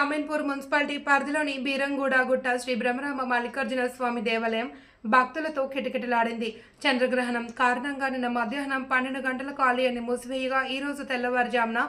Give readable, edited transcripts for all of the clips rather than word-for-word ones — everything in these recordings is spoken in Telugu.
అమీన్పూర్ మున్సిపాలిటీ పరిధిలోని బీరంగూడ గుట్ట శ్రీ బ్రహ్మరామ మల్లికార్జున స్వామి దేవాలయం భక్తులతో కిటకిటలాడింది. చంద్రగ్రహణం కారణంగా నిన్న మధ్యాహ్నం 12 గంటలకు ఆలయాన్ని మూసివేయగా ఈ రోజు తెల్లవారుజామున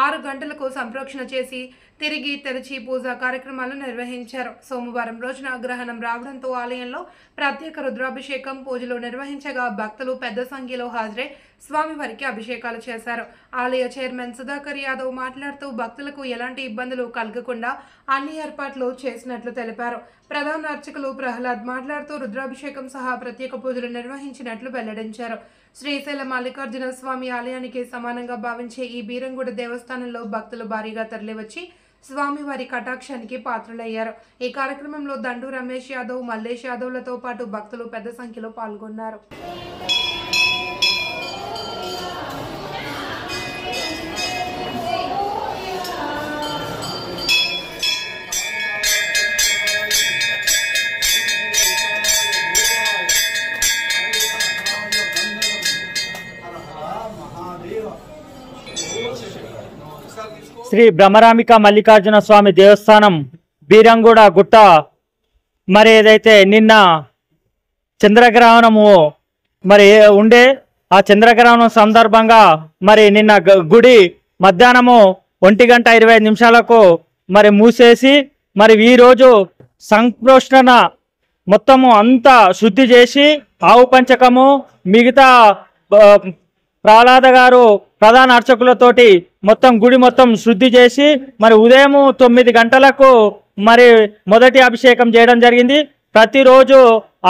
6 గంటలకు సంప్రోక్షణ చేసి తిరిగి తెరిచి పూజా కార్యక్రమాలు నిర్వహించారు. సోమవారం రోజున గ్రహణం రావడంతో ఆలయంలో ప్రత్యేక రుద్రాభిషేకం పూజలు నిర్వహించగా భక్తులు పెద్ద సంఖ్యలో హాజరై స్వామివారికి అభిషేకాలు చేశారు. ఆలయ చైర్మన్ సుధాకర్ యాదవ్ మాట్లాడుతూ భక్తులకు ఎలాంటి ఇబ్బందులు కలగకుండా అన్ని ఏర్పాట్లు చేసినట్లు తెలిపారు. ప్రధాన అర్చకులు ప్రహ్లాద్ మాట్లాడుతూ రుద్రాభిషేకం సహా ప్రత్యేక పూజలు నిర్వహించినట్లు వెల్లడించారు. శ్రీశైల మల్లికార్జున స్వామి ఆలయానికి సమానంగా భావించే ఈ బీరంగూడ దేవస్థానంలో భక్తులు భారీగా తరలివచ్చి స్వామివారి కటాక్షానికి పాత్రులయ్యారు. ఈ కార్యక్రమంలో దండు రమేష్ యాదవ్, మల్లేష్ యాదవ్లతో పాటు భక్తులు పెద్ద సంఖ్యలో పాల్గొన్నారు. శ్రీ బ్రహ్మరామిక మల్లికార్జున స్వామి దేవస్థానం బీరంగూడ గుట్ట మరి ఏదైతే నిన్న చంద్రగ్రహణము మరి ఉండే ఆ చంద్రగ్రహణం సందర్భంగా మరి నిన్న గుడి మధ్యాహ్నము 1:25 మరి మూసేసి మరి ఈరోజు సంప్రోషణ మొత్తము అంతా శుద్ధి చేసి ఆవు పంచకము మిగతా ప్రహ్లాద గారు ప్రధాన అర్చకులతోటి మొత్తం గుడి మొత్తం శుద్ధి చేసి మరి ఉదయం 9 గంటలకు మరి మొదటి అభిషేకం చేయడం జరిగింది. ప్రతిరోజు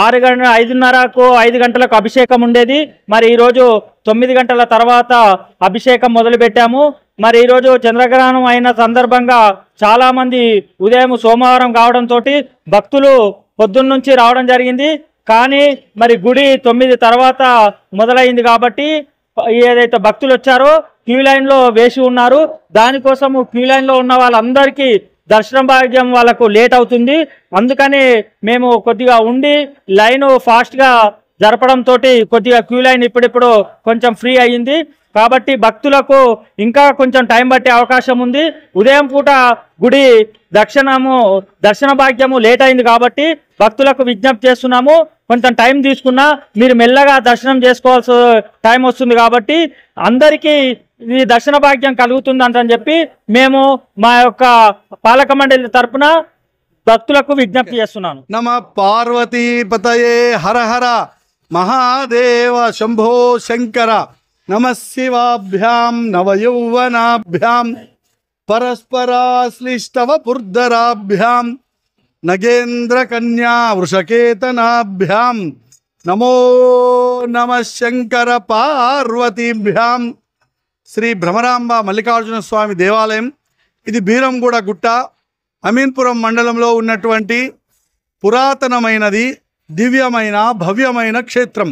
5:30కు 5 గంటలకు అభిషేకం ఉండేది. మరి ఈరోజు 9 గంటల తర్వాత అభిషేకం మొదలు పెట్టాము. మరి ఈరోజు చంద్రగ్రహణం అయిన సందర్భంగా చాలామంది ఉదయం సోమవారం కావడంతో భక్తులు పొద్దున్న నుంచి రావడం జరిగింది. కానీ మరి గుడి 9 తర్వాత మొదలైంది కాబట్టి ఏదైతే భక్తులు వచ్చారో క్యూ లైన్లో వేసి ఉన్నారు. దానికోసము క్యూ లైన్లో ఉన్న వాళ్ళందరికీ దర్శనం భాగ్యం వాళ్ళకు లేట్ అవుతుంది. అందుకని మేము కొద్దిగా ఉండి లైన్ ఫాస్ట్గా జరపడంతో కొద్దిగా క్యూ లైన్ ఇప్పుడిప్పుడు కొంచెం ఫ్రీ అయ్యింది. కాబట్టి భక్తులకు ఇంకా కొంచెం టైం పట్టే అవకాశం ఉంది. ఉదయం పూట గుడి దర్శన భాగ్యము లేట్ అయింది కాబట్టి భక్తులకు విజ్ఞప్తి చేస్తున్నాము, కొంచెం టైం తీసుకున్నా మీరు మెల్లగా దర్శనం చేసుకోవాల్సి టైం వస్తుంది కాబట్టి అందరికీ ఈ దర్శన భాగ్యం కలుగుతుందని చెప్పి మేము మా యొక్క పాలక మండలి తరపున భక్తులకు విజ్ఞప్తి చేస్తున్నాను. నమ పార్వతీపతయే హర హర మహాదేవ శంభో శంకర నమ శివాభ్యాం నవయౌవనాభ్యాం పరస్పరాశ్లిష్టవ పుర్ధరాభ్యాం నగేంద్ర కన్యా వృషకేతనాభ్యాం నమో నమ శంకర పార్వతీభ్యాం. శ్రీ భ్రమరాంబ మల్లికార్జున స్వామి దేవాలయం ఇది బీరంగూడ గుట్ట అమీన్పురం మండలంలో ఉన్నటువంటి పురాతనమైనది, దివ్యమైన భవ్యమైన క్షేత్రం.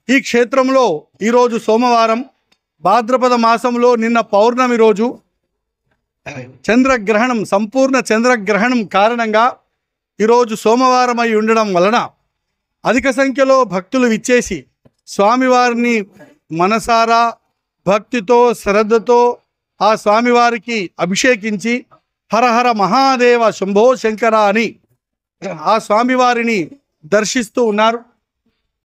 ఈ క్షేత్రంలో ఈరోజు సోమవారం భాద్రపద మాసంలో నిన్న పౌర్ణమి రోజు చంద్రగ్రహణం, సంపూర్ణ చంద్రగ్రహణం కారణంగా ఈరోజు సోమవారం అయి ఉండడం వలన అధిక సంఖ్యలో భక్తులు విచ్చేసి స్వామివారిని మనసారా భక్తితో శ్రద్ధతో ఆ స్వామివారికి అభిషేకించి హరహర మహాదేవ శంభో శంకర అని ఆ స్వామివారిని దర్శిస్తూ ఉన్నారు.